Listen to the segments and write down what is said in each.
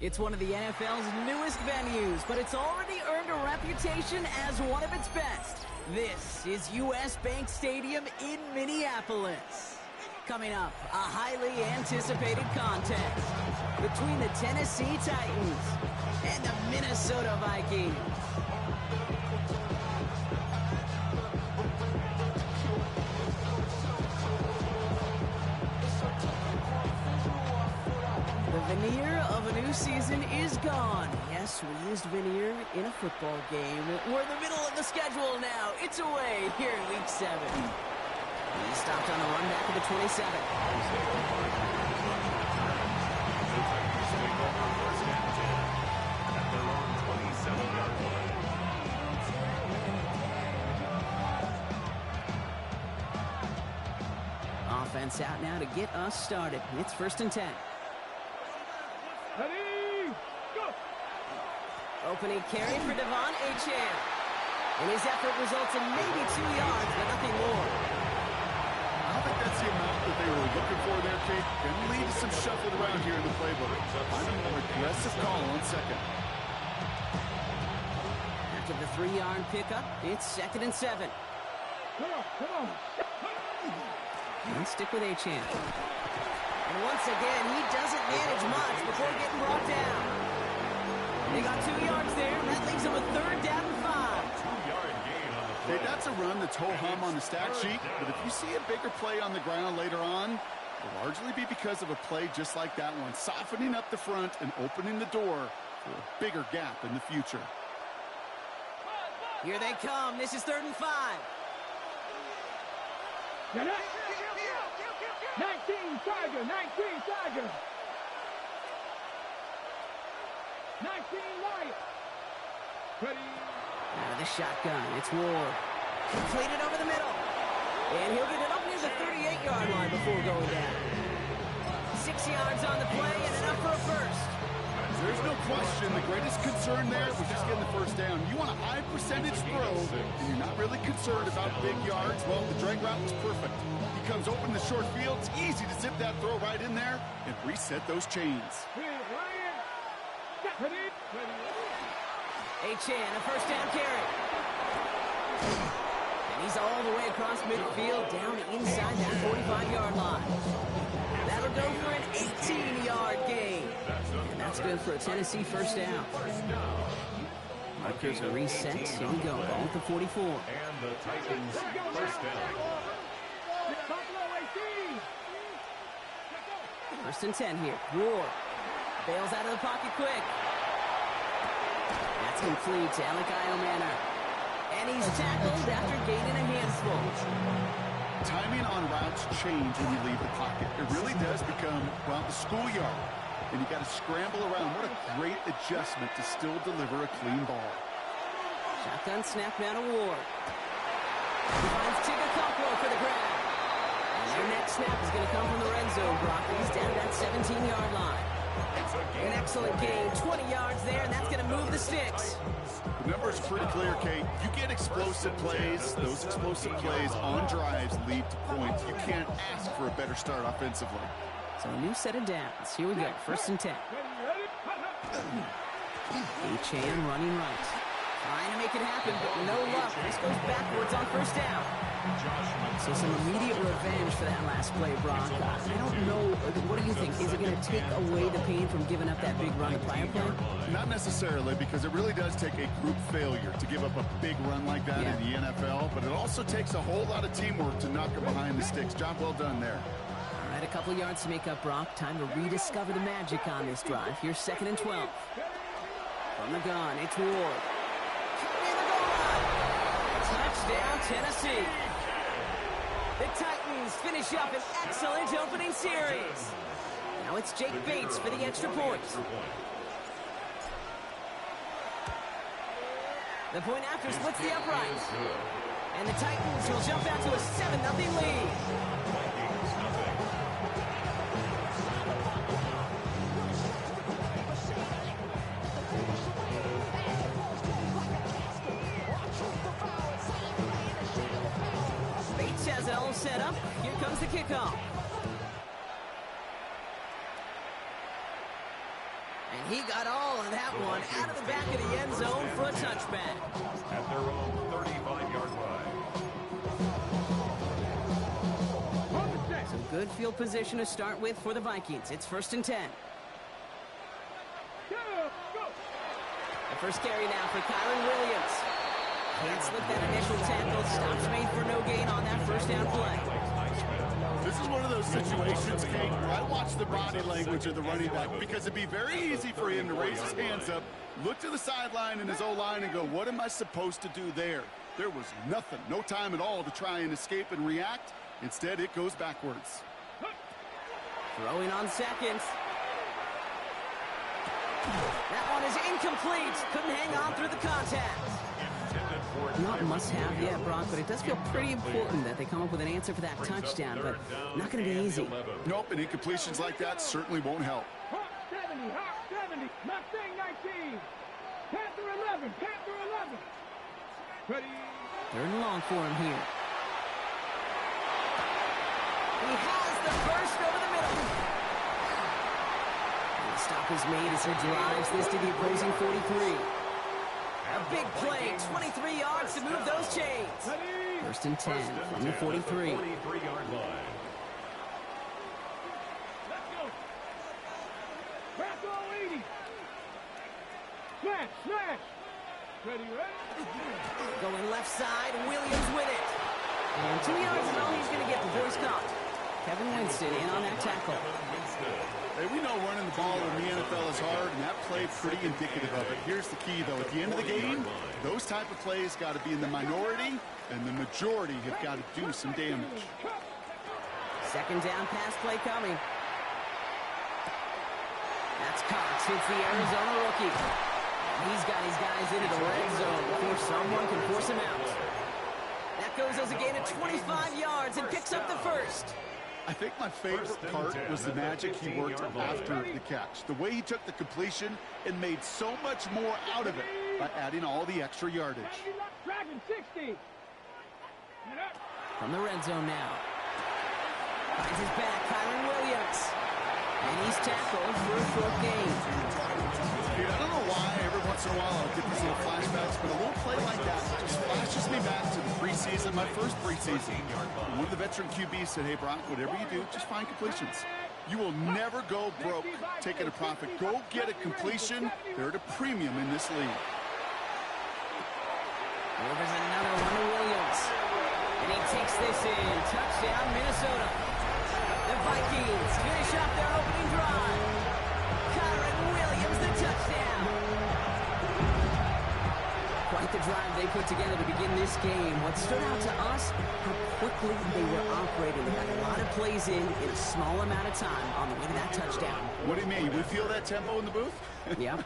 It's one of the NFL's newest venues, but it's already earned a reputation as one of its best. This is US Bank Stadium in Minneapolis. Coming up, a highly anticipated contest between the Tennessee Titans and the Minnesota Vikings. The veneer of a new season is gone. Yes, we used veneer in a football game. We're in the middle of the schedule now. It's away here in Week 7. He stopped on the run back of the 27. Offense out now to get us started. It's 1st and 10. Ready, go! Opening carry for Devon Achane. And his effort results in maybe 2 yards, but nothing more. I don't think that's the amount that they were looking for there, Kate. Going to lead to some shuffling around here in the playbook. Find a more aggressive call on second. After the 3-yard pickup, it's 2nd and 7. Come on. And stick with Achane. And once again, he doesn't manage much before getting brought down. They got 2 yards there, and that leaves them with 3rd down and 5. Hey, that's a run that's ho-hum on the stat sheet, but if you see a bigger play on the ground later on, it'll largely be because of a play just like that one, softening up the front and opening the door for a bigger gap in the future. Here they come. This is 3rd and 5. 19 Tiger, 19 Tiger. 19 Lion. Ready. Out of the shotgun, it's Ward. Completed over the middle. And he'll get it up near the 38-yard line before going down. 6 yards on the play and enough for a first. There's no question the greatest concern there was just getting the first down. You want a high percentage throw, and you're not really concerned about big yards. Well, the drag route was perfect. He comes open the short field. It's easy to zip that throw right in there and reset those chains. Achane, a 1st down carry. And he's all the way across midfield, down inside that 45-yard line. That'll go for an 18-yard gain. And that's good for a Tennessee 1st down. Markers are reset. Here we go. Ball at the 44. And the Titans 1st down. 1st and 10 here. Ward bails out of the pocket quick. That's complete to Alec Manor. And he's tackled after gaining a handful. Timing on routes change when you leave the pocket. It really does become, well, the schoolyard. And you got to scramble around. What a great adjustment to still deliver a clean ball. Shotgun snap now to Ward. He finds Tigger Cockrell for the grab. And their next snap is going to come from the red zone, Brock. He's down that 17-yard line. An excellent gain, 20 yards there, and that's going to move the sticks. The number's pretty clear, Kate. You get explosive plays. Those explosive plays on drives lead to points. You can't ask for a better start offensively. So a new set of downs. Here we go, 1st and 10. Achane running right. Trying to make it happen, but no luck. This goes backwards on 1st down. So some immediate revenge for that last play, Brock. I don't know. What do you think? Is it going to take away the pain from giving up that big run the prior play? Not necessarily, because it really does take a group failure to give up a big run like that in the NFL, but it also takes a whole lot of teamwork to knock it behind the sticks. Job well done there. All right, a couple yards to make up, Brock. Time to rediscover the magic on this drive. Here's 2nd and 12. From the gun, it's Ward. Touchdown, Tennessee. The Titans finish up an excellent opening series. Now it's Jake Bates for the extra point. The point after splits the uprights. And the Titans will jump out to a 7-0 lead. Bates has it all set up. Here comes the kickoff. And he got all of that one out of the back of the end zone for a touchback. At their own 35-yard line. Some good field position to start with for the Vikings. It's 1st and 10. The first carry now for Kyron Williams. Can't slip that initial tackle. Stops made for no gain on that first down play. This is one of those situations, Kate, where I watch the body language of the running back because it'd be very easy for him to raise his hands up, look to the sideline in his O-line and go, what am I supposed to do there? There was nothing, no time at all to try and escape and react. Instead, it goes backwards. Throwing on seconds. That one is incomplete. Couldn't hang on through the contact. Not must-have yet, Brock, but it does feel pretty important that they come up with an answer for that touchdown, but not going to be easy. Nope, and incompletions like that certainly won't help. Hawk 70, Mustang 19, Panther 11, Panther 11. Ready? 3rd and long for him here. He has the burst over the middle. The stop is made as he drives this to the opposing 43. A big play, 23 yards to move those chains. 1st and 10 from the 43. 43-yard line. Let's go. Back all 80. Smash. Ready? Going left side, Williams with it. And 2 yards is all he's going to get before he's caught. Kevin Winston in on that tackle. Hey, we know running the ball in the NFL is hard, and that play pretty indicative of it. Here's the key, though. At the end of the game, those type of plays got to be in the minority, and the majority have got to do some damage. 2nd down pass play coming. That's Cox. Hits the Arizona rookie. And he's got his guys into the red zone before someone can force him out. That goes as a gain of 25 yards and picks up the first. I think my favorite part was the magic he worked after the catch. The way he took the completion and made so much more out of it by adding all the extra yardage. Dragon 60. From the red zone now. Finds his back, Kyron Williams. And he's tackled for a 4th gain. Dude, I don't know why every once in a while I'll get these little flashbacks, but a little play like that just flashes me back to the preseason, my first preseason. One of the veteran QBs said, hey, Brock, whatever you do, just find completions. You will never go broke taking a profit. Go get a completion. They're at a premium in this league. Delivers another one to Williams. And he takes this in. Touchdown, Minnesota. The Vikings finish off their opening drive. Kyron Williams, the touchdown. Quite the drive they put together to begin this game. What stood out to us, how quickly they were operating. They got a lot of plays in a small amount of time on the way to that touchdown. What do you mean? We feel that tempo in the booth? Yep,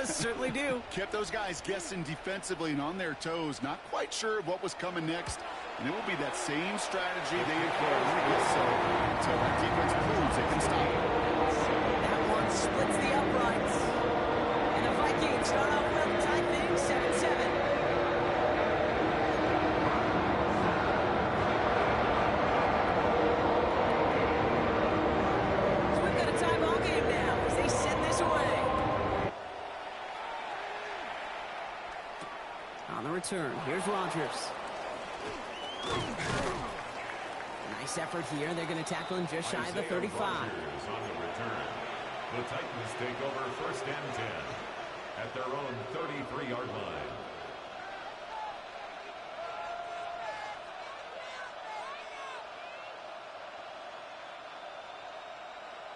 certainly do. Kept those guys guessing defensively and on their toes, not quite sure what was coming next. And it will be that same strategy they employ, I guess so, until that defense proves they can stop it. That one splits the uprights. And the Vikings start off well, tight thing, 7-7. So we've got a tie ball game now as they send this away. On the return, here's Rodgers. Nice effort here. They're going to tackle him just shy of the 35. On the return. The Titans take over 1st and 10 at their own 33-yard line.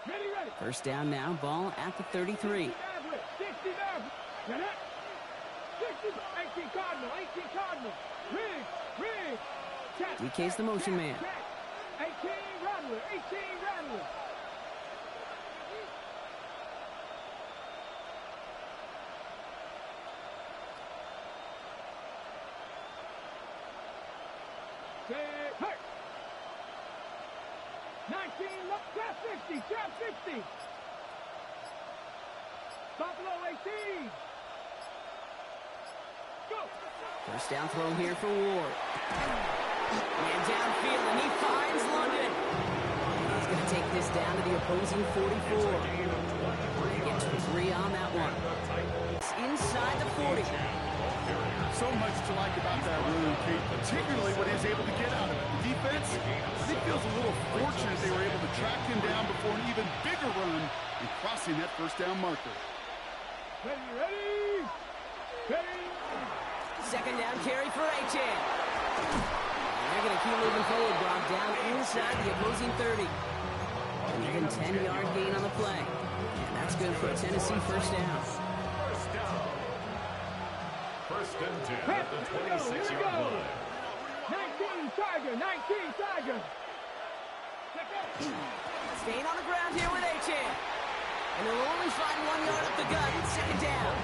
Ready. 1st down now, ball at the 33. 60 18 Cardinal. Rig. DK's the motion man. 18 Rattler. Hey. 19, trap 60. Buffalo 18. Go. 1st down throw here for Ward. And downfield, and he finds London. He's going to take this down to the opposing 44. They get to 3 on that one. It's inside the 40. So much to like about that run, Kate, particularly what he's able to get out of it. The defense, I think, feels a little fortunate they were able to track him down before an even bigger run and crossing that first down marker. Ready? Second down carry for Achan. They're going to keep moving forward, Bob, down inside the opposing 30. An even 10-yard gain on the play. And that's good for a Tennessee first down. First and 10 at the 26-yard line. 19 Tiger. Staying on the ground here with Achan. And they'll only find 1 yard up the gut. Second down.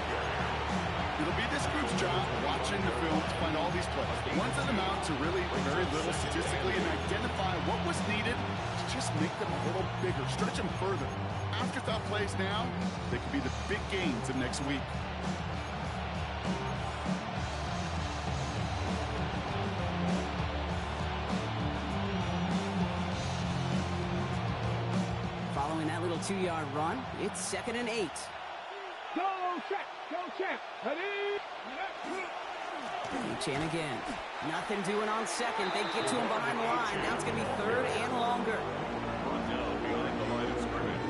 It'll be this group's job watching the film to find all these plays. The ones that amount to really very little statistically and identify what was needed to just make them a little bigger, stretch them further. Afterthought plays now, they could be the big gains of next week. Following that little 2-yard run, it's 2nd and 8. Go check. Ready? Achan again. Nothing doing on second. They get to him behind the line. Now it's going to be 3rd and longer. Brought down behind the line of scrimmage.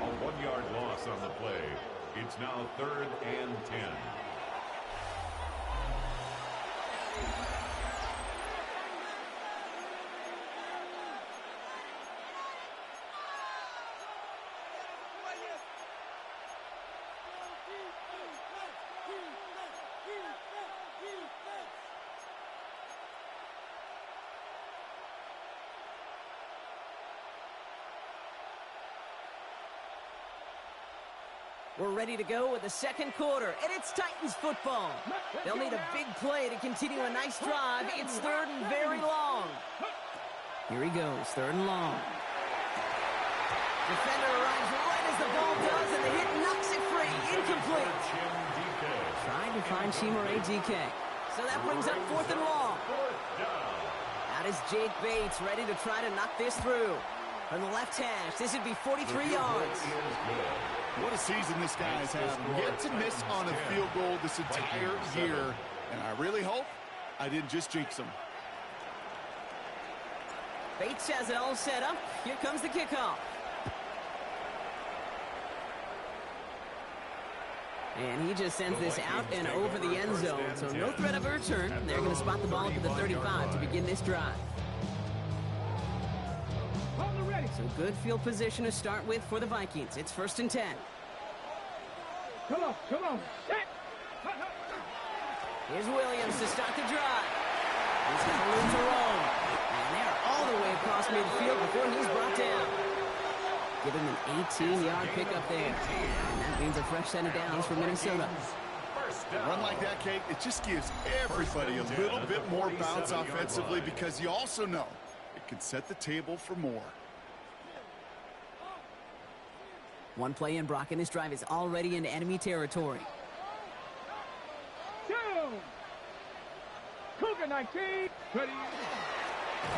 A 1-yard loss on the play. It's now 3rd and 10. We're ready to go with the second quarter, and it's Titans football. They'll need a big play to continue a nice drive. It's 3rd and very long. Here he goes, 3rd and long. Defender arrives right as the ball does, and the hit knocks it free. Incomplete. Trying to find Chimere DK. So that brings up 4th and long. Out is Jake Bates, ready to try to knock this through. From the left hash, this would be 43 yards. What a season this guy has had. Yet to miss on a field goal this entire year. And I really hope I didn't just jinx him. Bates has it all set up. Here comes the kickoff. And he just sends this out and over the end zone. So no threat of a return. They're going to spot the ball at the 35 to begin this drive. So good field position to start with for the Vikings. It's 1st and 10. Come on. Set. Here's Williams to start the drive. He's got room to roam. And they're all the way across midfield before he's brought down. Give him an 18-yard pickup there. And that means a fresh set of downs for Minnesota. A run like that, Kate, it just gives everybody a little bit more bounce offensively because you also know it can set the table for more. One play in, Brock, and this drive is already into enemy territory. Down. Cougar 19. Ready.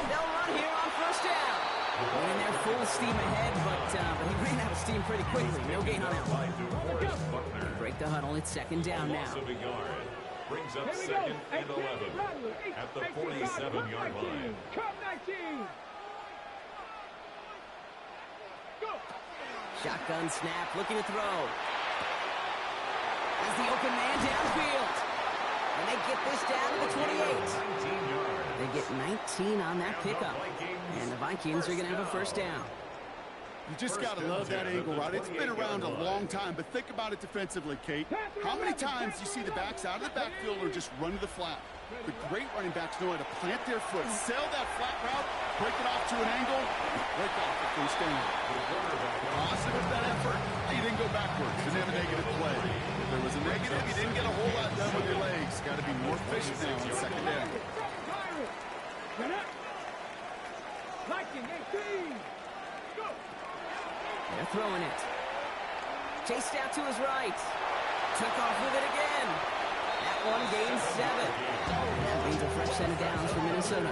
They'll run here on 1st down. And they're full steam ahead, but he ran out of steam pretty quickly. No gain on that one. Break the huddle. It's 2nd down now. Brings up 2nd and 11 at the 47-yard line. Cup 19. Shotgun snap, looking to throw. As the open man downfield. And they get this down to the 28. They get 19 on that pickup. And the Vikings are going to have a 1st down. You just got to love that angle, right? It's been around a long time, but think about it defensively, Kate. How many times you see the backs out of the backfield or just run to the flat? The great running backs know how to plant their foot, sail that flat route, break it off to an angle, and break off the 1st down. Positive with that effort, you didn't go backwards, didn't have a negative play. If there was a negative, you didn't get a whole lot done with your legs. Got to be more efficient now on 2nd down. Viking 18. Go. They're throwing it. Chased out to his right. Took off with it again. That one gains 7. That means a fresh set of downs for Minnesota.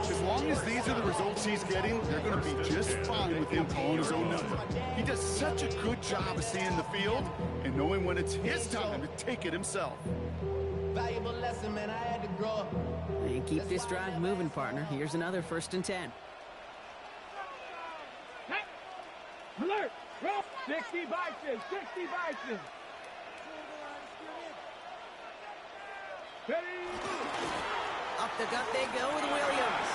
As long long as these are the results he's getting, they're going to be just fine with him calling his own number. He does such a good job of seeing the field and knowing when it's his time to take it himself. Valuable lesson, man. I had to grow up. And keep this drive moving, partner. Here's another 1st and 10. Alert! Roll! 60 Bison! 60 Bison! Ready? Up the gut they go with Williams.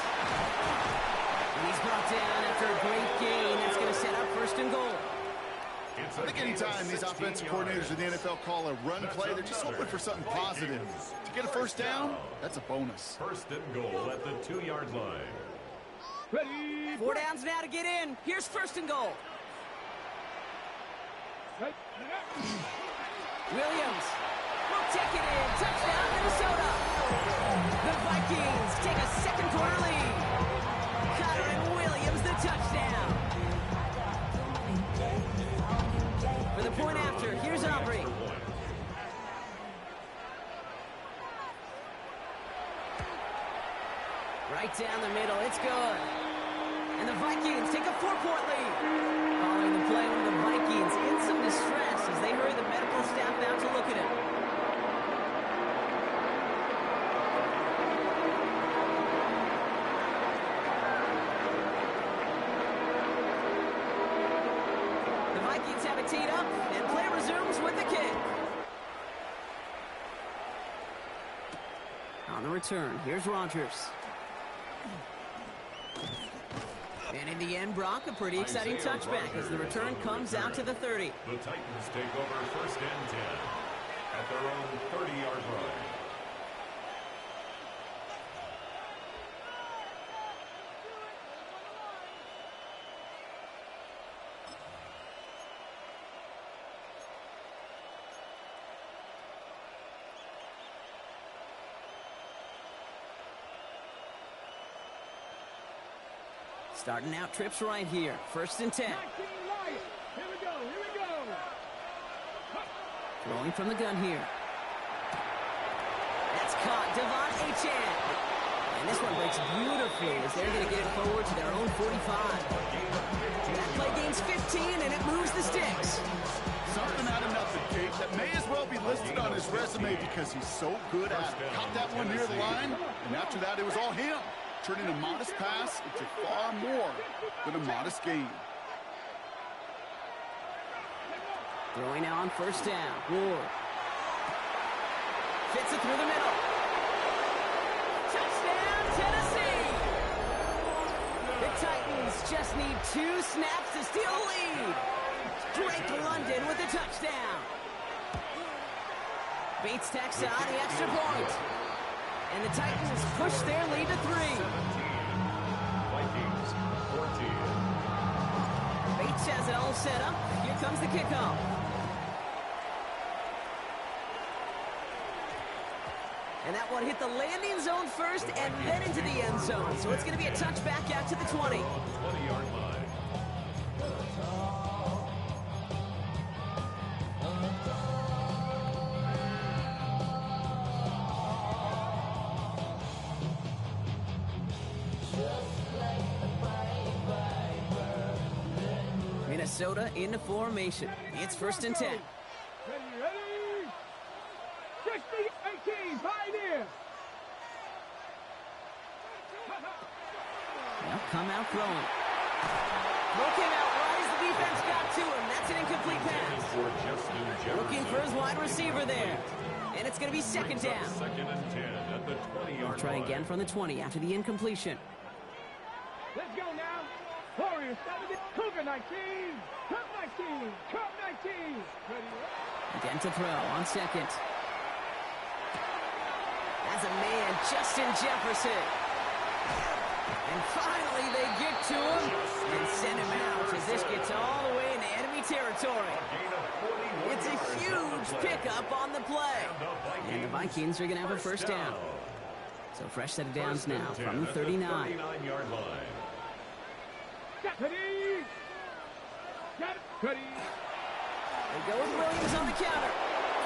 And he's brought down after a great gain. That's going to set up 1st and goal. I think anytime these offensive coordinators in the NFL call a run play, they're just hoping for something positive. To get a 1st down, that's a bonus. 1st and goal at the 2-yard line. Ready? 4 downs now to get in. Here's 1st and goal. Williams will take it in. Touchdown, Minnesota. The Vikings take a 2nd quarter lead. Cutter and Williams the touchdown. For the point after, here's Aubrey. Right down the middle, it's good. And the Vikings take a 4-point lead. Following the play, one of the Vikings in some distress as they hurry the medical staff out to look at him. The Vikings have it teed up, and play resumes with the kick. On the return, here's Rodgers. And in the end, Brock, a pretty exciting touchback as the return comes out to the 30. The Titans take over 1st and 10 at their own 30-yard line. Starting out trips right here. 1st and 10. Here we go. Here we go. Throwing from the gun here. That's caught. Devon Achane. And this one breaks beautifully as they're going to get it forward to their own 45. That play gains 15, and it moves the sticks. Something out of nothing, Kate, that may as well be listed on his resume because he's so good at it. Caught that one near the line, and after that, it was all him. Turning a modest pass into far more than a modest gain. Throwing now on 1st down. Ward. Fits it through the middle. Touchdown, Tennessee! The Titans just need 2 snaps to steal the lead. Drake London with the touchdown. Bates tacks on the extra point. And the Titans push their lead to 3. Vikings 14. Bates has it all set up. Here comes the kickoff. And that one hit the landing zone first and then into the end zone. So it's going to be a touchback out to the 20. 20-yard line. Minnesota into formation. It's 1st and 10. Ready, ready. 60, 18, Pioneer. They'll come out throwing. Throw came out right as the defense got to him. That's an incomplete pass. Looking for his wide receiver there. And it's going to be 2nd down. 2nd and 10 at the 20-yard line. Try again from the 20 after the incompletion. Let's go now. Warriors, Cougar 19, Cup 19, Cup 19. Ready, Again to throw on 2nd. As a man, Justin Jefferson. And finally they get to him and send him out as this gets all the way into enemy territory. It's a huge pickup on the play. And the Vikings are going to have a 1st down. So fresh set of downs now from the 39. 39-yard line. Ready. Ready. They go with Williams on the counter.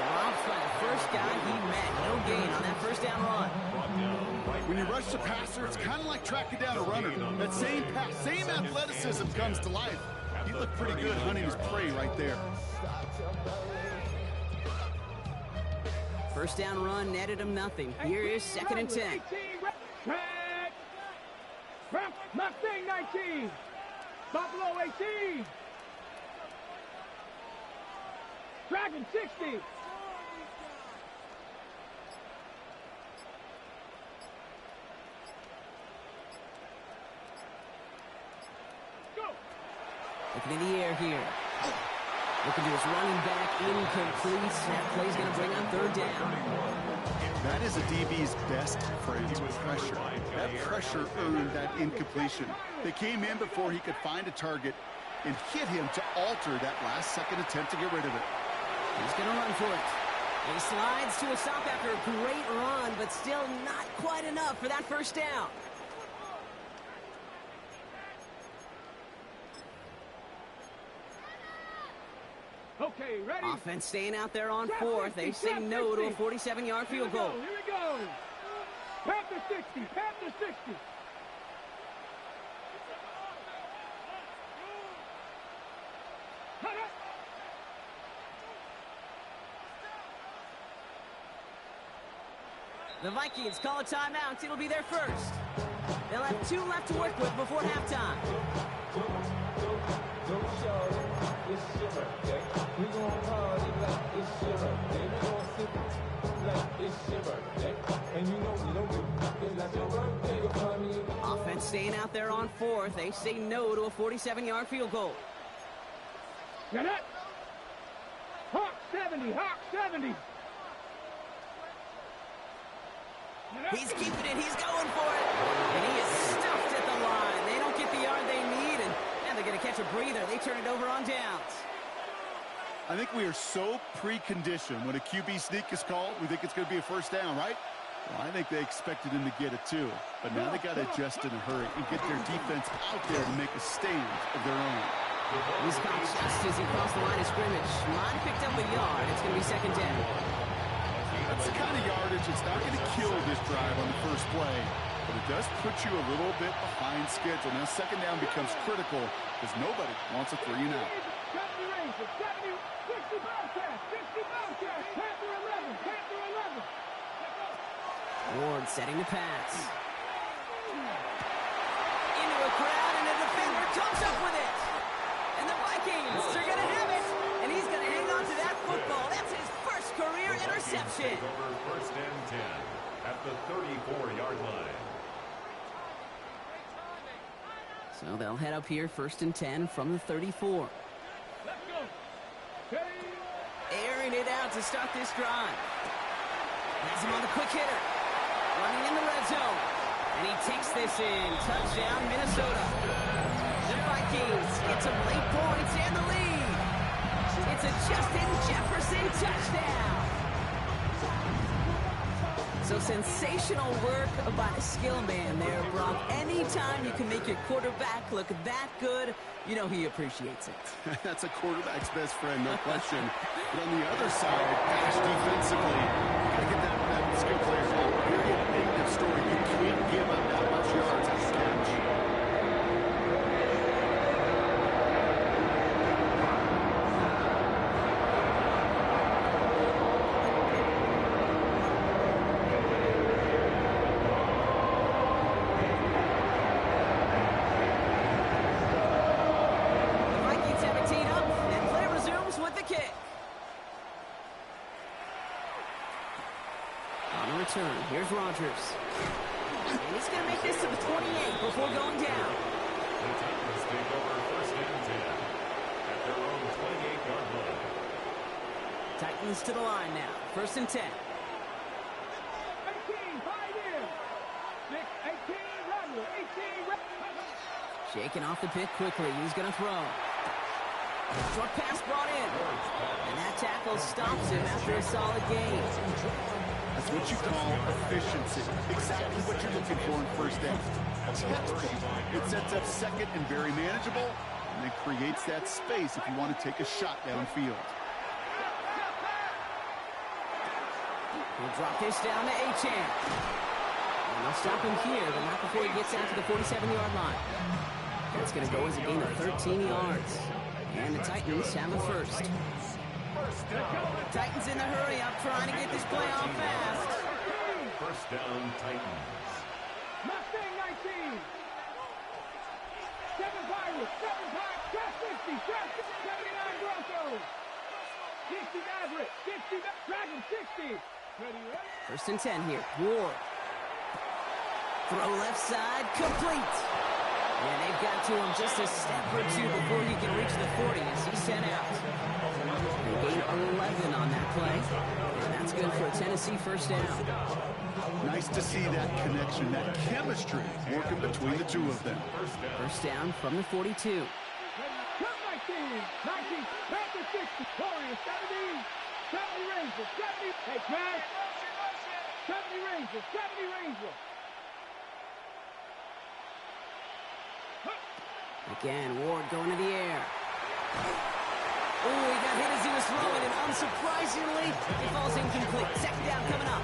Drops by the first guy he met. No gain on that first down run. When you rush the passer, it's kind of like tracking down a runner. That same pass, same athleticism comes to life. He looked pretty good hunting his prey right there. First down run netted him nothing. Here is 2nd and 10. Mustang 19. Buffalo 18. Dragon 60. Looking in the air here. Looking to his running back, incomplete. Snap play's going to bring on 3rd down. That is a DB's best friend, pressure. That pressure earned that incompletion. They came in before he could find a target and hit him to alter that last-second attempt to get rid of it. He's going to run for it. He slides to a stop after a great run, but still not quite enough for that first down. Okay, ready? Offense staying out there on 4th. They say no to a 47-yard field goal. Here we go. Panther 60. Panther 60. The Vikings call a timeout. It'll be their first. They'll have 2 left to work with before halftime. Offense staying out there on 4th. They say no to a 47-yard field goal. Get it? Hawk 70. Hawk 70. He's keeping it. He's going for it. And he is stuffed at the line. They don't get the yard they need, and they're going to catch a breather. They turn it over on downs. I think we are so preconditioned when a QB sneak is called, we think it's going to be a first down, right? Well, I think they expected him to get it too. But now they got to adjust in a hurry and get their defense out there to make a stand of their own. He's caught just as he crossed the line of scrimmage. Line picked up a yard. It's going to be 2nd down. That's the kind of yardage that's not going to kill this drive on the first play, but it does put you a little bit behind schedule. Now 2nd down becomes critical because nobody wants a 3-and-out. 70 Rangers, 70, 60 Bobcats, 60 Bobcats, Panther 11, Panther 11. Ward setting the pass. Into a crowd, and a defender comes up with it. And the Vikings are going to have it, and he's going to hang on to that football. That's his first career interception. Over 1st and 10 at the 34-yard line. So they'll head up here 1st and 10 from the 34. Let's go. Ready? Airing it out to start this drive. Has him on the quick hitter. Running in the red zone. And he takes this in. Touchdown, Minnesota. The Vikings get some late points and the lead. It's a Justin Jefferson touchdown. So sensational work by the skill man there, Brock. Anytime you can make your quarterback look that good, you know he appreciates it. That's a quarterback's best friend, no question. But on the other side, gosh, defensively, you got to get that skill player out. Period. Negative story. You can't give up that much yards as a catch. Here's Rodgers. And he's going to make this to the 28 before going down. The Titans take over 1st and 10 at their own 28-yard line. Titans to the line now. 1st and 10. 18, 5 in. 6, 18, Rattler, 18, Shaking off the pick quickly. He's going to throw. Short pass brought in. And that tackle stops him after a solid gain. That's what you call efficiency. Exactly what you're looking for in 1st down. It sets up 2nd and very manageable, and it creates that space if you want to take a shot downfield. He'll drop this down to Achane. And they'll stop him here, but not before he gets out to the 47-yard line. That's going to go as a gain of 13 yards. And the Titans have a first. Titans in the hurry up, trying to get this play off fast. First down, Titans. Mustang 19. 7 Pirates, 7 Pirates, Draft 60, Draft 79 Broncos. 60 Maverick, 60 Dragon 60. Ready? First and 10 here. Ward. Throw left side, complete. And they've got to him just a step or two before he can reach the 40 as he's sent out. They gain 11 on that play. And that's good for a Tennessee first down. Nice to see that connection, that chemistry working between the two of them. First down from the 42. Cut 19, 19, Panther 60, Warriors 70, 70 Rangers, 70, hey, Crash, 70 Rangers, 70 Rangers. Again, Ward going to the air. Oh, he got hit as he was throwing, and unsurprisingly, he falls incomplete. Second down coming up.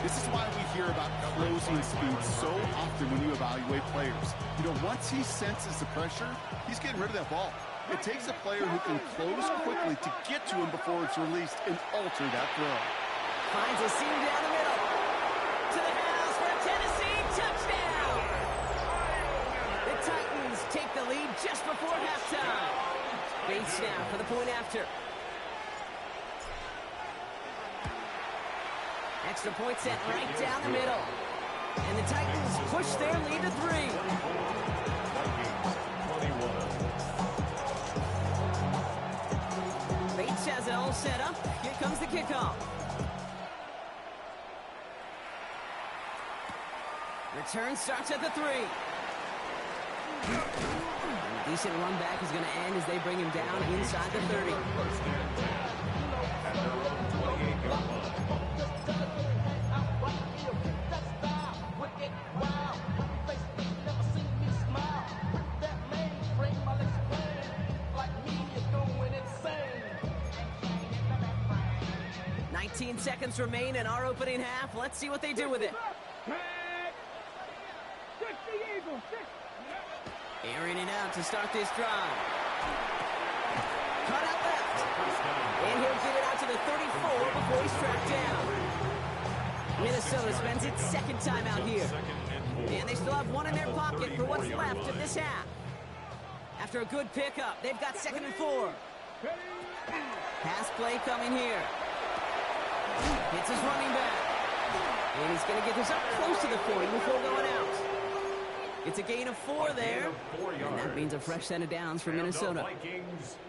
This is why we hear about closing speed so often when you evaluate players. You know, once he senses the pressure, he's getting rid of that ball. It takes a player who can close quickly to get to him before it's released and alter that throw. Finds a seam down the middle. To the house for a Tennessee touchdown. The Titans take the lead just before halftime. Bates now for the point after. Extra point set right down the middle. And the Titans push their lead to 3. Bates has it all set up. Here comes the kickoff. Return starts at the 3. And a decent run back is going to end as they bring him down inside the 30. Seconds remain in our opening half. Let's see what they do with it. 60 Eagles, 6. Airing it out to start this drive. Cut out left. And he'll get it out to the 34 before he's tracked down. Minnesota spends its second time out here. And they still have one in their pocket for what's left of this half. After a good pickup, they've got 2nd and 4. Pass play coming here. Hits his running back. And he's going to get this up close to the 40 before going out. It's a gain of 4 there. And that means a fresh set of downs for Minnesota.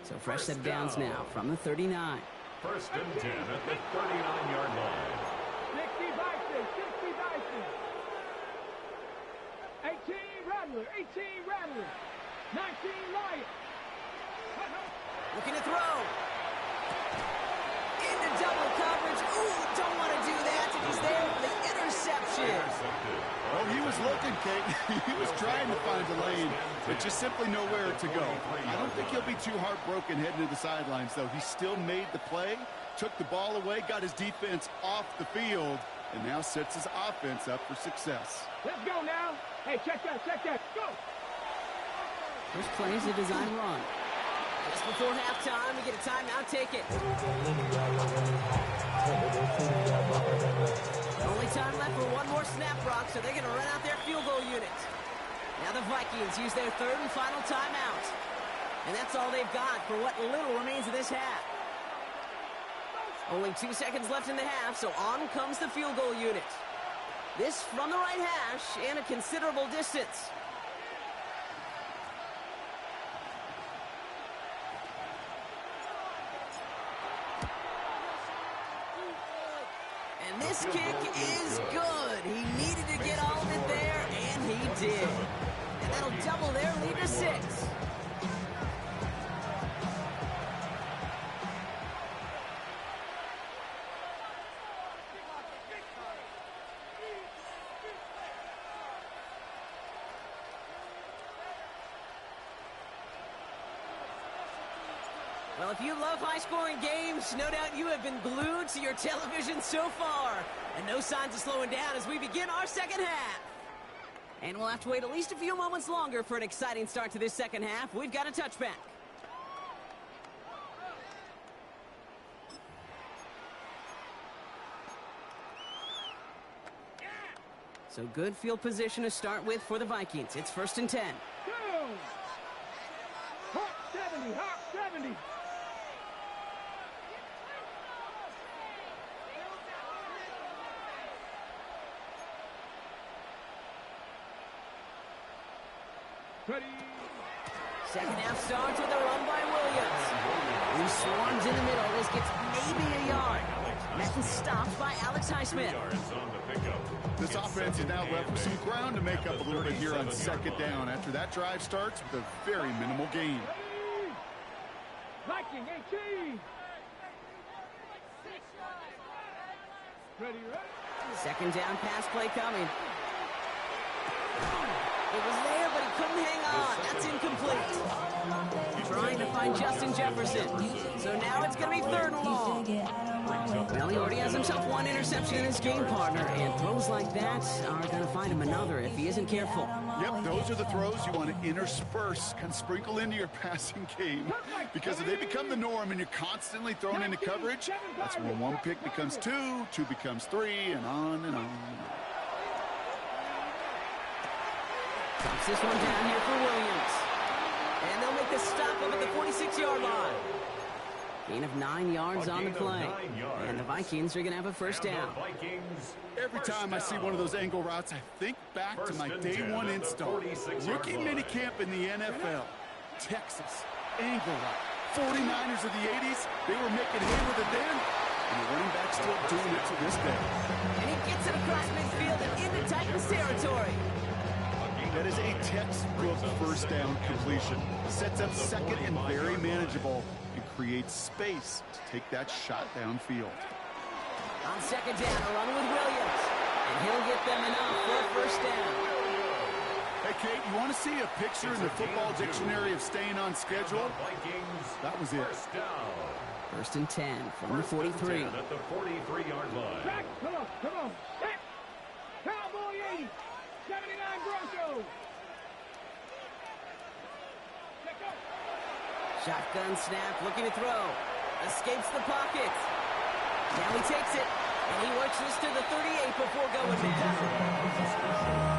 So fresh set of downs now from the 39. First and 10 at the 39-yard line. 60 Bison, 60 Bison. 18 Rattler, 18 Rattler. 19 Lion. Looking to throw. Into double coverage. Ooh, don't want to do that. And he's there for the interception. Oh, he was looking, Kate. He was trying to find a lane, but just simply nowhere to go. I don't think he'll be too heartbroken heading to the sidelines, though. He still made the play, took the ball away, got his defense off the field, and now sets his offense up for success. Let's go now. Hey, check that, go. First play is a design run. Just before halftime, we get a timeout, take it. Only time left for one more snap, Brock, so they're going to run out their field goal unit. Now the Vikings use their third and final timeout. And that's all they've got for what little remains of this half. Only 2 seconds left in the half, so on comes the field goal unit. This from the right hash and a considerable distance. And this kick is good. He needed to get all of it there, and he did. And that'll double their lead to 6. Well, if you love high-scoring games, no doubt you have been glued to your television so far. And no signs of slowing down as we begin our second half. And we'll have to wait at least a few moments longer for an exciting start to this second half. We've got a touchback. So good field position to start with for the Vikings. It's 1st and 10. Go! Hawk 70, Hawk 70. Ready. Second half starts with a run by Williams, who swarms in the middle. This gets maybe a yard. Madden stopped by Alex Highsmith. This offense is now left with some ground to make up a little bit here on 2nd down after that drive starts with a very minimal gain. Viking 18. Ready, ready. Second down pass play coming. It was there, but he couldn't hang on. That's incomplete. Trying to find Justin Jefferson. So now it's going to be 3rd and long. Well, he already has himself one interception in his game, partner, and throws like that are going to find him another if he isn't careful. Yep, those are the throws you want to intersperse, kind of sprinkle into your passing game, because if they become the norm and you're constantly thrown into coverage, that's when 1 pick becomes 2, 2 becomes 3, and on and on. Drops this one down here for Williams. And they'll make the stop up at the 46-yard line. Gain of 9 yards on the play. And the Vikings are going to have a 1st down. Every time I see one of those angle routes, I think back to my day 1 install. Rookie minicamp in the NFL. Texas, angle route. 49ers of the 80s, they were making hay with it then. And the running back still doing it to this day. And he gets it across midfield and into Titans territory. That is a textbook 1st down completion. Sets up 2nd and very manageable and creates space to take that shot downfield. On 2nd down, a run with Williams. And he'll get them enough for a 1st down. Hey, Kate, you want to see a picture in the football dictionary of staying on schedule? That was it. 1st and 10 from the 43. At the 43-yard line. Back, come on. Back. Cowboy 80. 79 Broncos. Check out. Shotgun snap, looking to throw. Escapes the pocket. Now he takes it, and he works this to the 38 before going down.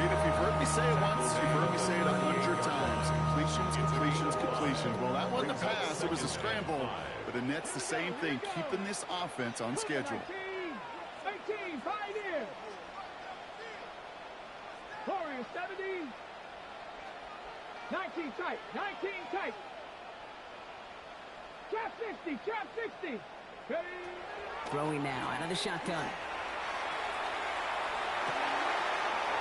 Dude, if you've heard me say it once, you've heard me say it 100 times. Completions. Well, that wasn't a pass. It was a scramble. But the net's the same thing, keeping this offense on schedule. 18, Pioneer. Warriors 70. 19 tight. Trap 60. Ready. Throwing now out of the shotgun.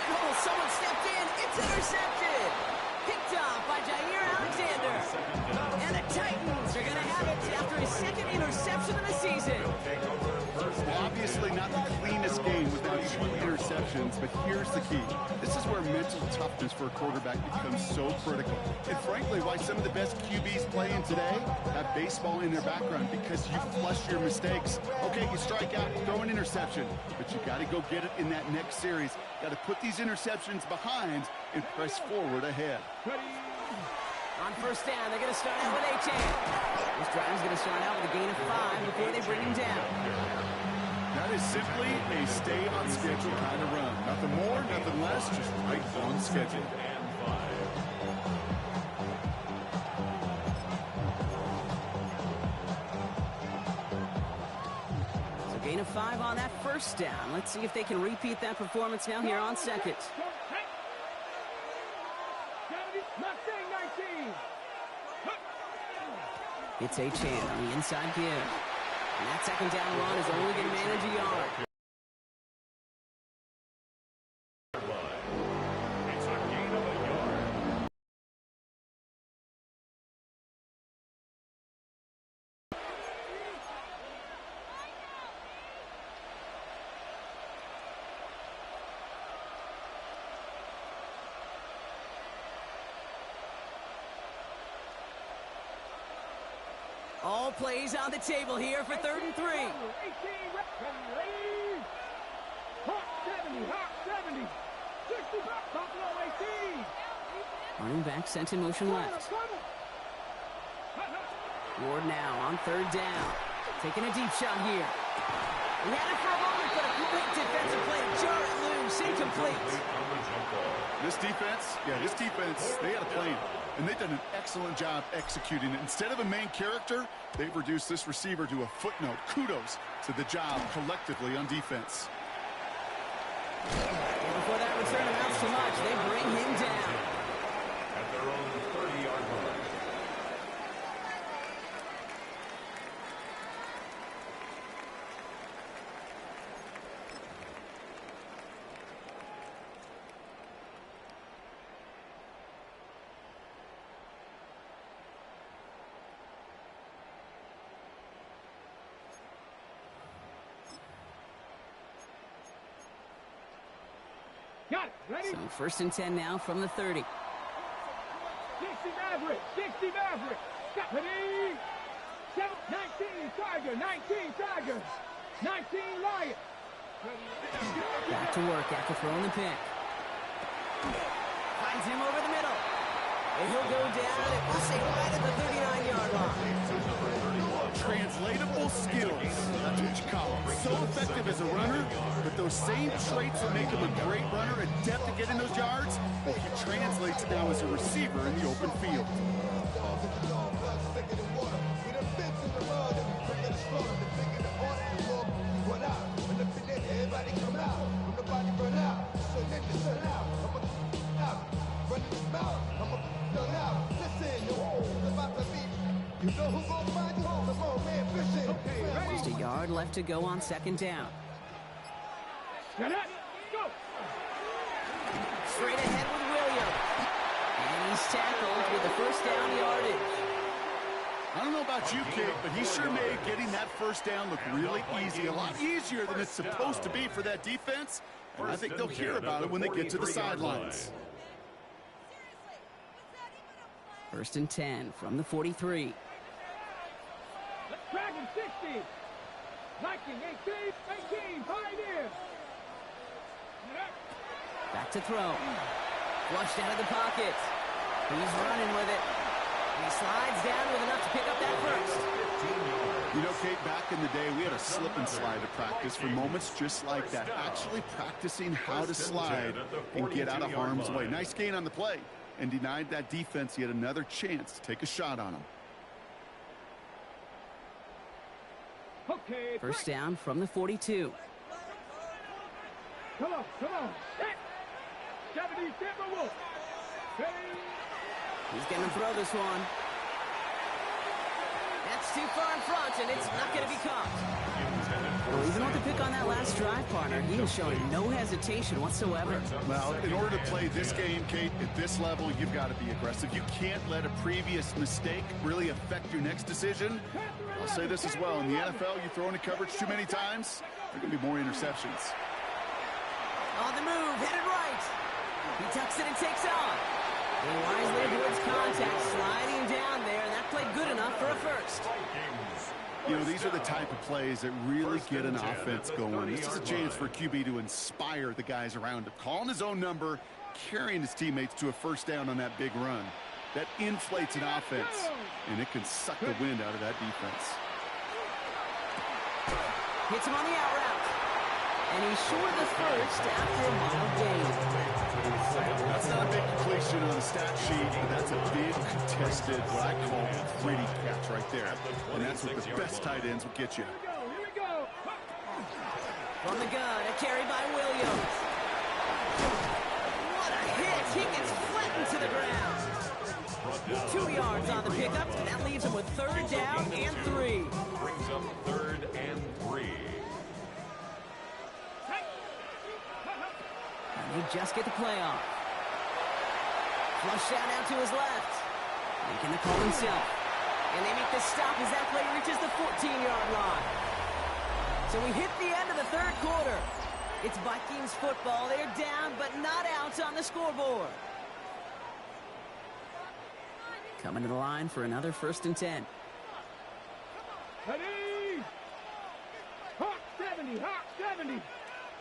Oh, someone stepped in. It's intercepted. Picked off by Jair Alexander. And the Titans are going to have it after his 2nd interception of the season. Well, obviously not the cleanest game without 2 interceptions, but here's the key. This is where mental toughness for a quarterback becomes so critical. And frankly, why some of the best QBs playing today have baseball in their background, because you flush your mistakes. Okay, you strike out, throw an interception, but you got to go get it in that next series. Got to put these interceptions behind and press forward ahead. On 1st down, they're going to start out with Achane. This drive is going to start out with a gain of 5 before they bring him down. That is simply a stay on schedule kind of run. Nothing more, nothing less, just right on schedule. So gain of 5 on that 1st down. Let's see if they can repeat that performance now here on 2nd. It's Achane on the inside give. And that 2nd down run is only going to manage a yard. It's a gain of a yard. All plays on the table here for 3rd and 3. 18, Hawk 70, Hawk 70. 60, Buffalo 18. Running back sent in motion left. Ward now on 3rd down. Taking a deep shot here. He had it for a moment, but a quick defensive play to jar it loose. Incomplete. This defense, they had a plan. And they've done an excellent job executing it. Instead of a main character, they've reduced this receiver to a footnote. Kudos to the job collectively on defense. Before that return amounts to much, they bring him down. At their own 30-yard line. Got it. Ready? So 1st and 10 now from the 30. 60 Maverick. 60 Maverick. Got ready. 19 Tiger. 19 Tiger. 19 Lion. Back to work after throwing the pick. Finds him over the middle. And he'll go down and we'll say right at the 39-yard line. Translatable skills. That's what you call them. So effective as a runner, but those same traits that make him a great runner, adept at getting those yards, well, he translates now as a receiver in the open field. Just a yard left to go on 2nd down. Get it. Go. Straight ahead with Williams. And he's tackled with the 1st down yardage. I don't know about you, Kate, but he sure made getting that 1st down look really easy. A lot easier than it's supposed to be for that defense. And I think they'll hear about it when they get to the sidelines. 1st and 10 from the 43. Dragon 60. Viking 18. Pioneer. Back to throw. Flushed out of the pocket. He's running with it. He slides down with enough to pick up that 1st. You know, Kate, back in the day, we had a slip and slide to practice for moments just like that. Actually practicing how to slide and get out of harm's way. Nice gain on the play, and denied that defense yet another chance to take a shot on him. Okay. 1st down from the 42. Come on. Hit. 70 Timberwolves. He's going to throw this one. That's too far in front, and it's not going to be caught. Well, even with the pick on that last drive, partner, he was showing no hesitation whatsoever. Well, in order to play this game, Kate, at this level, you've got to be aggressive. You can't let a previous mistake really affect your next decision. I'll say this as well. In the NFL, you throw into coverage too many times, there are going to be more interceptions. On the move, headed right. He tucks it and takes on. He wisely avoids contact, sliding down there, and that played good enough for a 1st. You know, these are the type of plays that really get an offense going. This is a chance for QB to inspire the guys around him. Calling his own number, carrying his teammates to a 1st down on that big run. That inflates an offense, and it can suck the wind out of that defense. Hits him on the out route. And he's short of the 1st after a mild gain. That's not a big completion on the stat sheet, but that's a big contested, what I call gritty catch right there. And that's what the best tight ends will get you. Here we go. From the gun, a carry by Williams. What a hit! He gets flattened to the ground. 2 yards on the pickup, and that leaves him with 3rd down and 3. Brings up 3rd and 3. And they just get the play off. Flush down out to his left. Making the call himself. And they make the stop as that play reaches the 14-yard line. So we hit the end of the 3rd quarter. It's Vikings football. They're down, but not out on the scoreboard. Coming to the line for another 1st and 10. 70.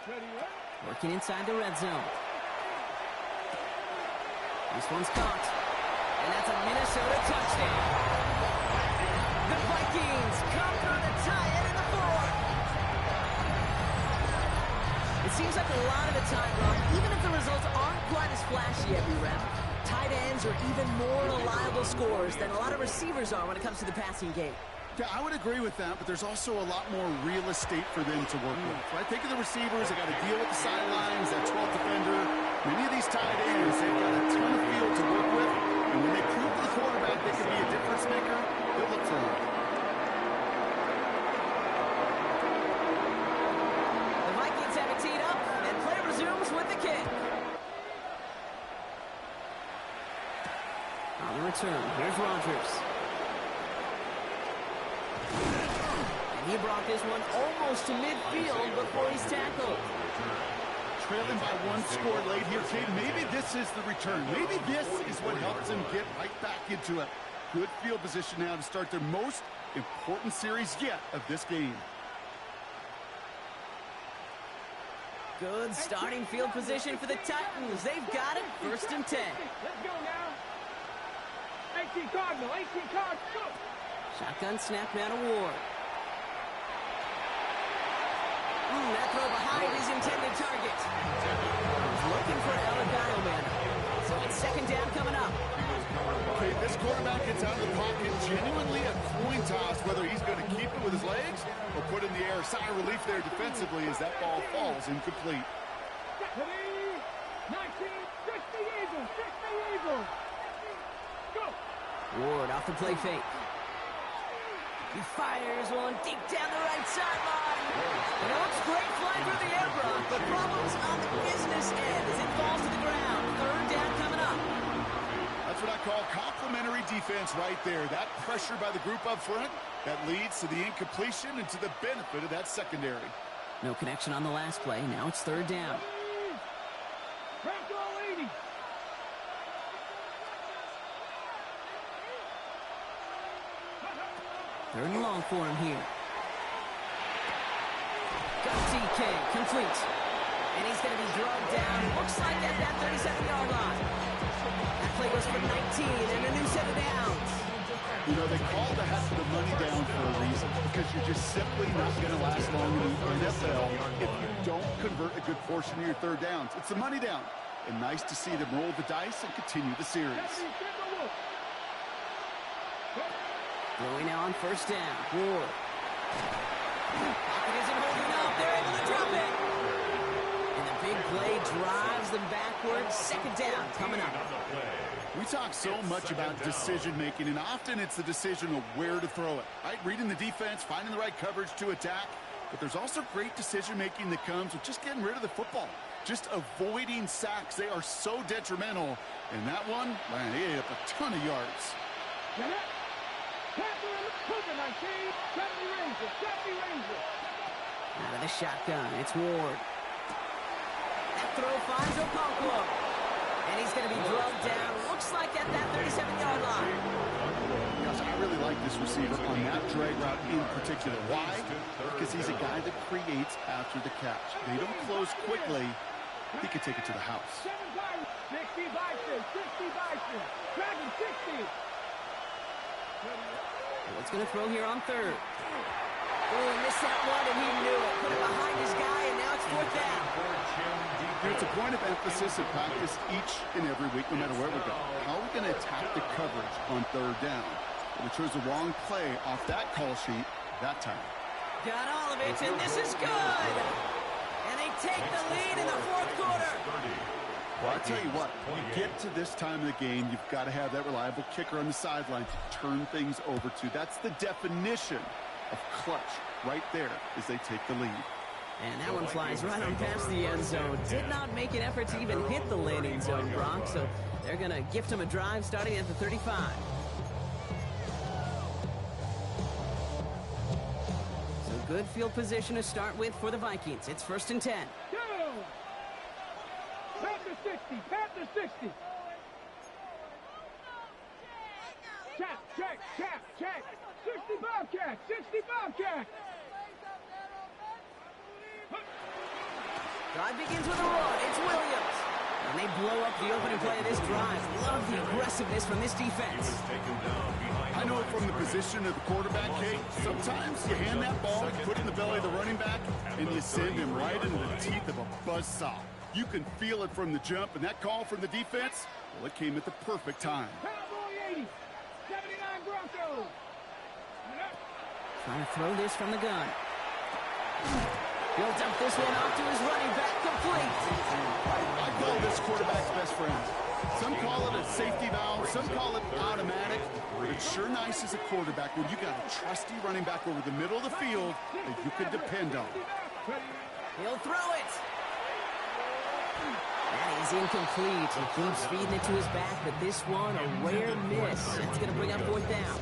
Ready, right? Working inside the red zone. This one's caught. And that's a Minnesota touchdown. The Vikings come through to tie it in the fourth. It seems like a lot of the time, Rob, even if the results aren't quite as flashy every rep, tight ends are even more reliable scorers than a lot of receivers are when it comes to the passing game. Yeah, I would agree with that, but there's also a lot more real estate for them to work with. Right? Think of the receivers. They got to deal with the sidelines, that 12th defender. Many of these tight ends, they've got a ton of field to work with. And when they prove to the quarterback they can be a difference maker, they'll look for him. The Vikings have it teed up, and play resumes with the kick. On the return, here's Rodgers. He brought this one almost to midfield before he's tackled. Trailing by one score late here, Kate. Maybe this is the return. Maybe this is what helps them get right back into it. Good field position now to start their most important series yet of this game. Good starting field position for the Titans. They've got it, 1st and 10. Let's go now. 18 Cardinal, 18 Cardinal, go. Shotgun snap now to Ward. That throw behind his intended target. He's looking for Alagano, man. So it's 2nd down coming up. Okay, this quarterback gets out of the pocket, genuinely a coin toss, whether he's going to keep it with his legs or put in the air. A sigh of relief there defensively as that ball falls incomplete. 19, 60 Eagles, 60 Eagles. Go. Ward off the play fake. He fires one deep down the right sideline. And it looks great flying through the air, Brock, but problems on the business end as it falls to the ground. 3rd down coming up. That's what I call complimentary defense right there. That pressure by the group up front, that leads to the incompletion and to the benefit of that secondary. No connection on the last play. Now it's 3rd down. Bronco 80. Third and long for him here. Got TK, complete. And he's going to be drugged down. Looks like at that 37-yard line. That play goes for 19 and a new set of downs. You know, they call the heck of the money down for a reason, because you're just simply not going to last long in the NFL if you don't convert a good portion of your 3rd downs. It's the money down. And nice to see them roll the dice and continue the series. Throwing now on 1st down. Ward. Pocket isn't holding up. They're able to drop it. And the big play drives them backwards. 2nd down coming up. We talk so much about decision-making, and often it's the decision of where to throw it. Right? Reading the defense, finding the right coverage to attack. But there's also great decision-making that comes with just getting rid of the football. Just avoiding sacks. They are so detrimental. And that one, man, he ate up a ton of yards. Out of the shotgun, it's Ward. That throw finds Okonkwo. And he's going to be drugged down. Looks like at that 37-yard line. Gosh, I really like this receiver on that drag route in particular. Why? Because he's a guy that creates after the catch. They don't close quickly. He could take it to the house. 60 Bison, 60 Bison. Dragon 60. What's going to throw here on 3rd? Oh, he missed that one, and he knew it. Put it behind his guy, and now it's 4th down. It's a point of emphasis in practice each and every week, no matter where we go. How are we going to attack the coverage on 3rd down? And we chose the wrong play off that call sheet that time. Got all of it, and this is good. And they take the lead in the 4th quarter. Well, I tell you what, when you get to this time of the game, you've got to have that reliable kicker on the sideline to turn things over to. That's the definition of clutch right there as they take the lead. And that one flies right on past the end zone. Did not make an effort to even hit the landing zone, Brock, so they're going to gift him a drive starting at the 35. So good field position to start with for the Vikings. It's 1st and 10. Go! Panther 60, Panther 60. Check. 60 Bobcat, 60 Bobcat. Drive begins with a run. It's Williams. And they blow up the opening play of this drive. Love the aggressiveness from this defense. I know from the position of the quarterback, Kate, sometimes you hand that ball, you put it in the belly of the running back, and you send him right into the teeth of a buzzsaw. You can feel it from the jump, and that call from the defense, well, it came at the perfect time. Cowboy 80, 79 Broncos. Trying to throw this from the gun. He'll dump this one off to his running back, complete. I call this quarterback's best friend. Some call it a safety valve, some call it automatic, but it's sure nice as a quarterback when you got a trusty running back over the middle of the field that you can depend on. He'll throw it. That is incomplete. He keeps feeding it to his back, but this one, a rare miss. It's going to bring up fourth down.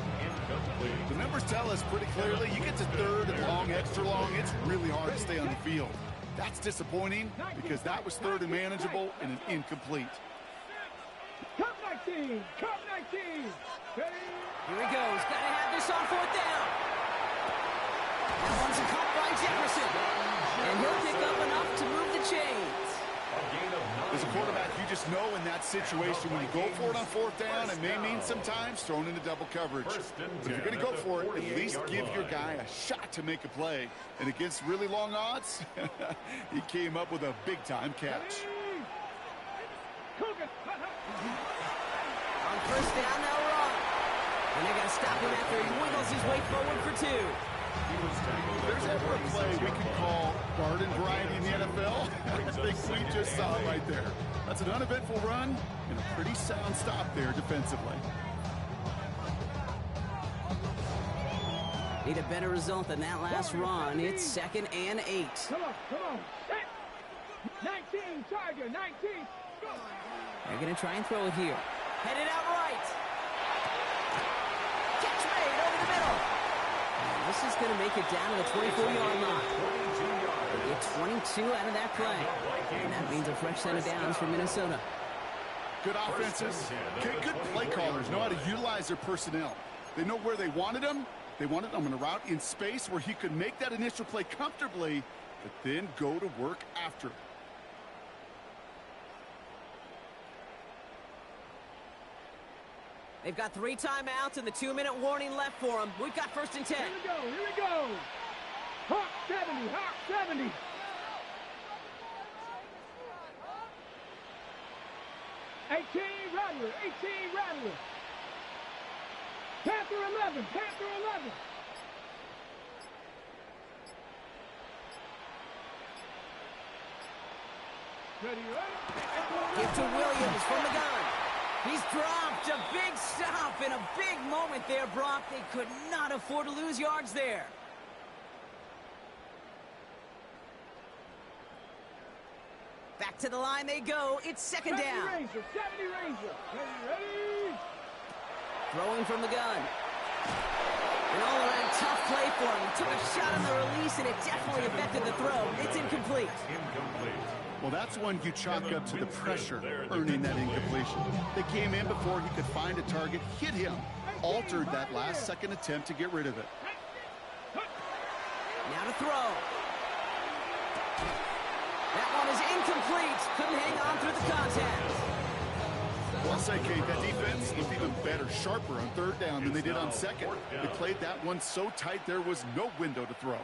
The numbers tell us pretty clearly, you get to third and long, extra long, it's really hard to stay on the field. That's disappointing because that was third and manageable and an incomplete. Cup 19, Cup 19. Here he goes. Got to have this on fourth down. That one's caught by Jefferson. And he'll pick up enough to move the chains. As a quarterback, you just know in that situation when you go for it on fourth down, it may mean sometimes thrown into double coverage. But if you're going to go for it, at least give your guy a shot to make a play. And against really long odds, he came up with a big-time catch. On first down, they'll run. And they're going to stop him after he wiggles his way forward for two. There's ever a play we can call garden variety in the NFL. I think we just saw it right there. That's an uneventful run and a pretty sound stop there defensively. Need a better result than that last run. It's 2nd and 8. Come on. 19, Tiger, 19. Go. They're going to try and throw it here. Headed out right. Catch made over the middle. And this is going to make it down to the 24-yard line. They get 22 out of that play. And that means a fresh set of downs for Minnesota. Good offenses. Okay, good play callers know how to utilize their personnel. They know where they wanted them. They wanted them on a route in space where he could make that initial play comfortably, but then go to work after. They've got 3 timeouts and the 2-minute warning left for them. We've got 1st and 10. Here we go. Hawk 70. Rattler. Panther 11. Ready. Give to Williams from the gun. He's dropped. A big stop and a big moment there, Brock. They could not afford to lose yards there. Back to the line they go. It's 2nd down. 70 Ranger. Ready. Throwing from the gun. An all-around tough play for him. He took a shot on the release, and it definitely affected the throw. It's incomplete. Well, that's one you chalk up to the pressure earning that incompletion. They came in before he could find a target, hit him, altered that last-second attempt to get rid of it. Now to throw. That one is incomplete. Couldn't hang on through the contact. Well, I'll say, Kate, that defense looked even better, sharper on 3rd down than they did on 2nd. They played that one so tight there was no window to throw.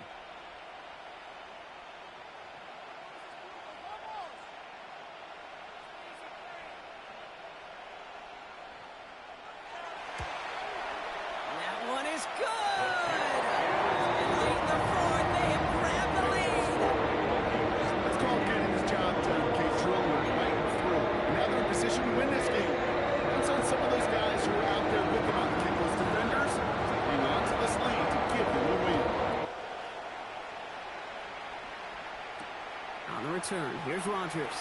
That one is good. And late in the 4th, they have grabbed the lead. That's called getting his job done, Kate, drilling it right through. And now they're in position to win this game. That's on some of those guys who are out there with them on the kick, those defenders. Hang on to this lead to give them the win. On the return, here's Rodgers.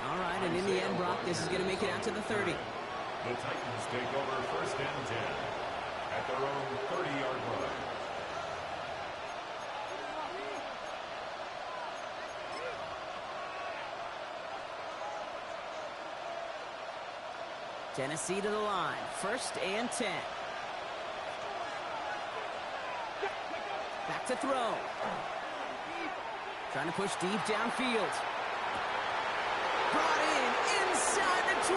All right, and in the end, Brock, this is going to make it out to the 30. The Titans take over 1st and 10 at their own 30-yard line. Tennessee to the line. 1st and 10. Back to throw. Trying to push deep downfield. Brought in inside the 20.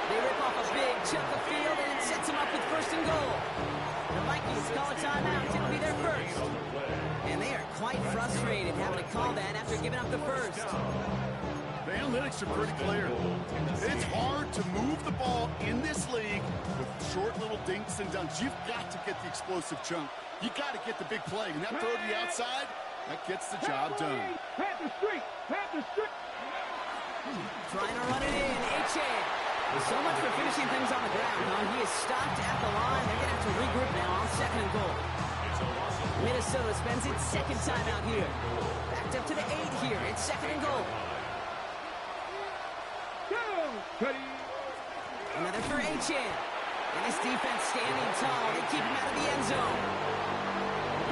They rip off a big chunk of field, and it sets them up with 1st and goal. The Vikings call a timeout. It'll be their first. And they are quite frustrated having to call that after giving up the first. The analytics are pretty clear. It's hard to move the ball in this league with short little dinks and dunks. You've got to get the explosive chunk. You got to get the big play. And that throw to the outside, that gets the job done. Panther Street! Panther Street! Trying to run it in. Achane. So much for finishing things on the ground, huh? He is stopped at the line. They're going to have to regroup now on 2nd and goal. Minnesota spends its 2nd timeout here. Backed up to the 8 here. It's 2nd and goal. Another for Achane. And this defense standing tall. They keep him out of the end zone.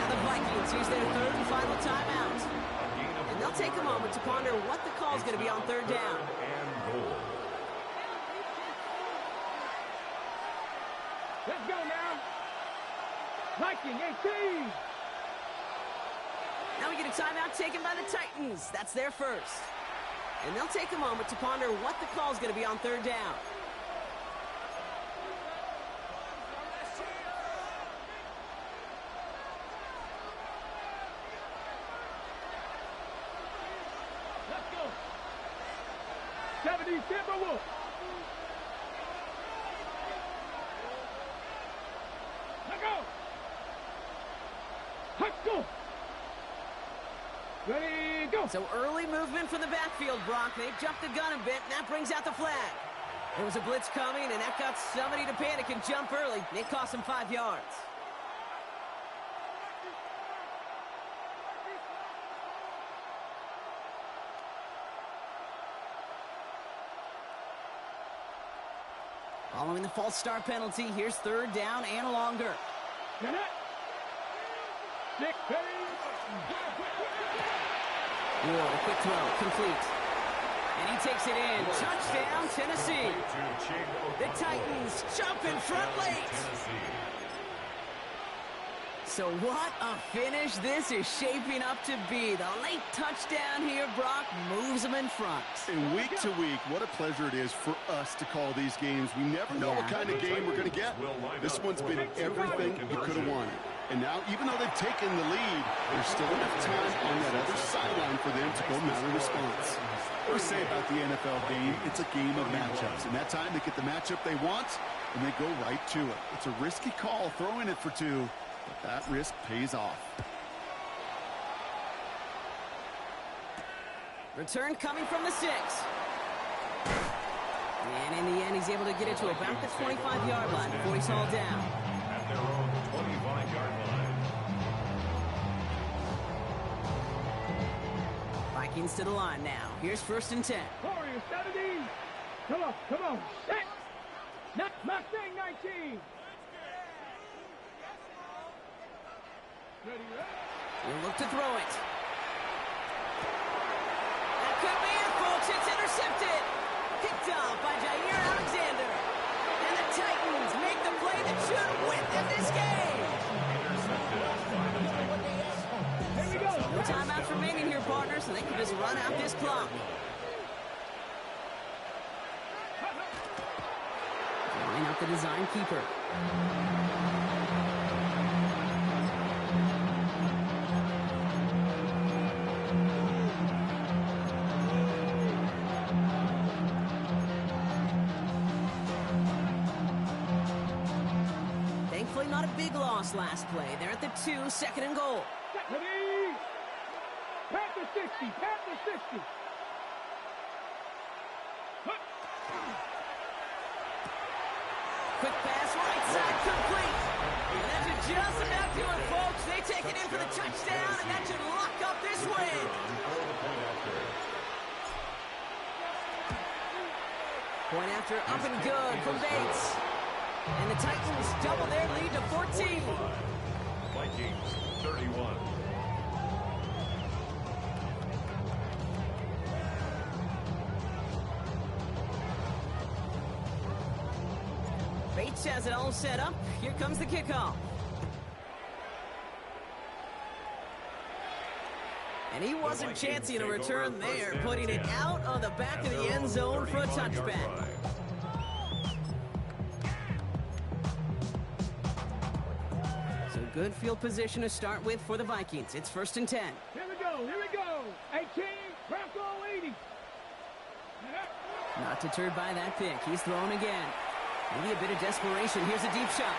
Now the Vikings use their 3rd and final timeout. And they'll take a moment to ponder what the call is going to be on 3rd down. Let's go now. Viking 18. Now we get a timeout taken by the Titans. That's their first. And they'll take a moment to ponder what the call is going to be on 3rd down. Let's go. 70 Timberwolves. Let's go. Let's go. Ready, go. So early movement from the backfield, Brock. They jumped the gun a bit, and that brings out the flag. There was a blitz coming, and that got somebody to panic and jump early. It cost them 5 yards. Following the false start penalty, here's 3rd down and longer. Nick Perry. Ward, a quick throw, complete. And he takes it in. Touchdown, Tennessee. The Titans jump in front late. So what a finish this is shaping up to be. The late touchdown here, Brock, moves them in front. And week to week, what a pleasure it is for us to call these games. We never know what kind of game we're going to get. This one's been everything you could have wanted. And now, even though they've taken the lead, there's still enough time on that other sideline for them to go mount a response. We say about the NFL game, it's a game of matchups. And that time, they get the matchup they want, and they go right to it. It's a risky call throwing it for 2, but that risk pays off. Return coming from the 6. And in the end, he's able to get it to about the 25-yard line before he's hauled down. At their own 25-yard line. Vikings to the line now. Here's 1st and 10. Warriors 70. Come on, come on. Set. Mustang 19. Ready, ready. He'll look to throw it. That could be it, folks. It's intercepted. Picked off by Jair Alexander. And the Titans make the play that should win them this game. Here we go. No timeouts remaining here, partners, so they can just run out this clock. Line out the design keeper. Thankfully, not a big loss last play. They're at the 2, 2nd and goal. Ready. Panther 60. Panther 60. Quick pass, right side, complete. And that should just about do it, folks. They take it in for the touchdown, and that should lock up this win. Point after up and good from Bates. And the Titans double their lead to 14. Vikings 31. Bates has it all set up. Here comes the kickoff. And he wasn't chancing a return there, putting it out on the back of the end zone for a touchback. So good field position to start with for the Vikings. It's 1st and 10. Here we go. 18, Bronco 80. Not deterred by that pick. He's throwing again. Maybe a bit of desperation. Here's a deep shot.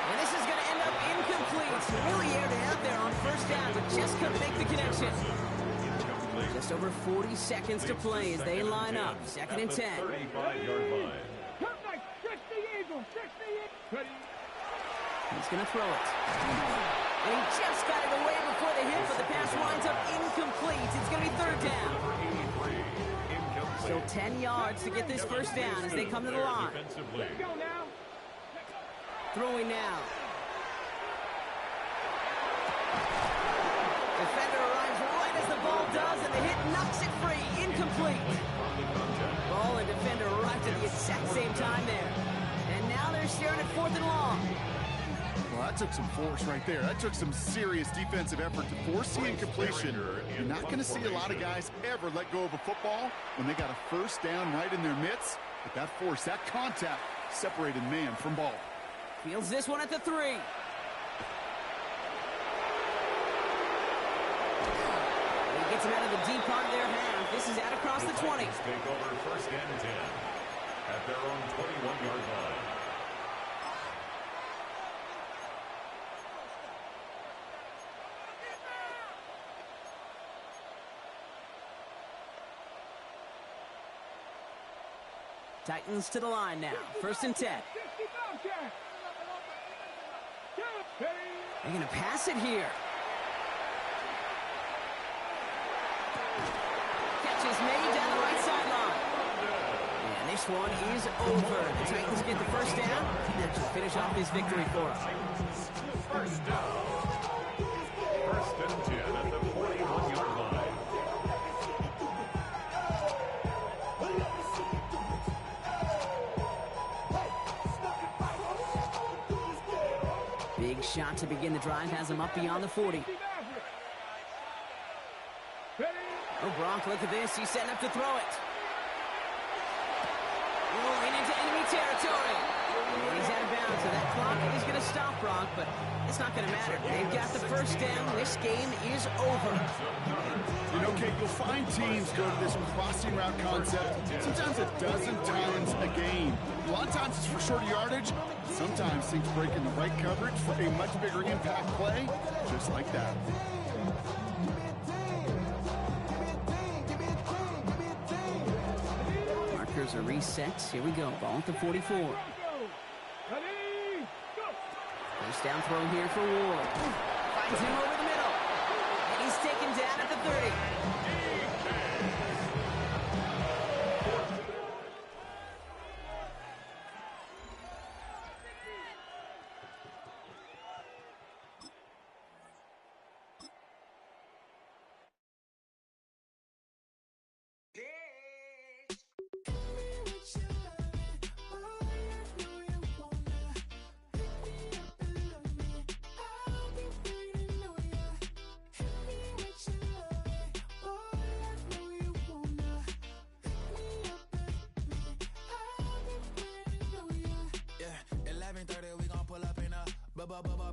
And this is going to end up incomplete. Really aired it out there on 1st down, but just couldn't make the connection. Just over 40 seconds to play as they line up. 2nd and 10. 35-yard line. He's going to throw it. And he just got it away before the hit, but the pass winds up incomplete. It's going to be 3rd down. Still 10 yards to get this 1st down as they come to the line. Throwing now. Defender arrives right as the ball does, and the hit knocks it free. Incomplete. Ball and defender arrived at the exact same time there. And now they're staring at 4th and long. Well, that took some force right there. That took some serious defensive effort to force the incompletion. You're not going to see a lot of guys ever let go of a football when they got a 1st down right in their midst. But that force, that contact, separated man from ball. Fields this one at the 3. He gets him out of the deep part of their half. This is out across the 20. Take over 1st and 10 at their own 21-yard line. Titans to the line now. 1st and 10. They're going to pass it here. Catch is made down the right sideline. And this one is over. The Titans get the 1st down. That should finish off this victory for us. 1st down. 1st and 10 at the 41-yard line. Big shot to begin the drive has him up beyond the 40. Oh, Gronk, look at this. He's setting up to throw it. Rolling into enemy territory. And he's out of bounds, so that clock is going to stop Gronk, but it's not going to matter. They've got the 1st down. This game is over. You know, Kate, you'll find teams go to this crossing route concept sometimes a dozen times a game. A lot of times it's for shorter yardage. Sometimes things break in the right coverage for a much bigger impact play, just like that. Markers are reset. Here we go. Ball at the 44. 1st down throw here for Ward. Finds him over the middle. And he's taken down at the 30.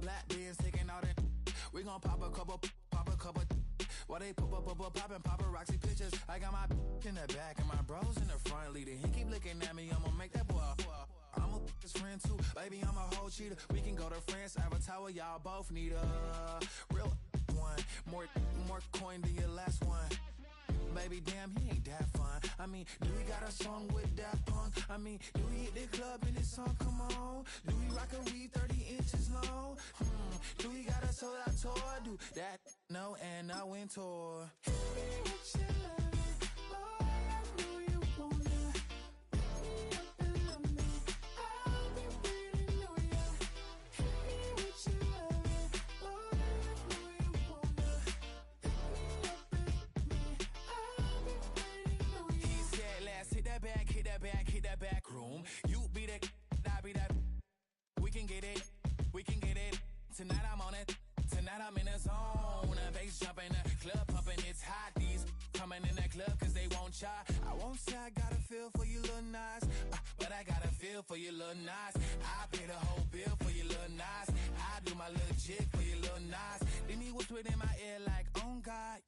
Black beans taking out it. We gon' pop a couple. While they poppin' paparazzi pictures. I got my in the back and my bros in the front leader. He keep looking at me, I'ma make that boy. I'm a his friend too, baby. I'm a whole cheater. We can go to France, Avatar, y'all both need a real one. More coin than your last one. Baby, damn, he ain't that fun. I mean, do we got a song with that punk? I mean, do we hit the club in this song? Come on. Do we rock a weed 30 inches long? Do we got a sold out tour? Do that? No, and I went tour. Hit that back room. You be that, I be that. We can get it. Tonight I'm on it. Tonight I'm in the zone. Bass jumping, club pumping, it's hot. hot. These coming in that club cause they won't try. I won't say I got a feel for you, little Nas, but I got a feel for you, little Nas. I pay the whole bill for you, little Nas. I do my little jig for you, little Nas. Then he whispered in my ear like, oh God.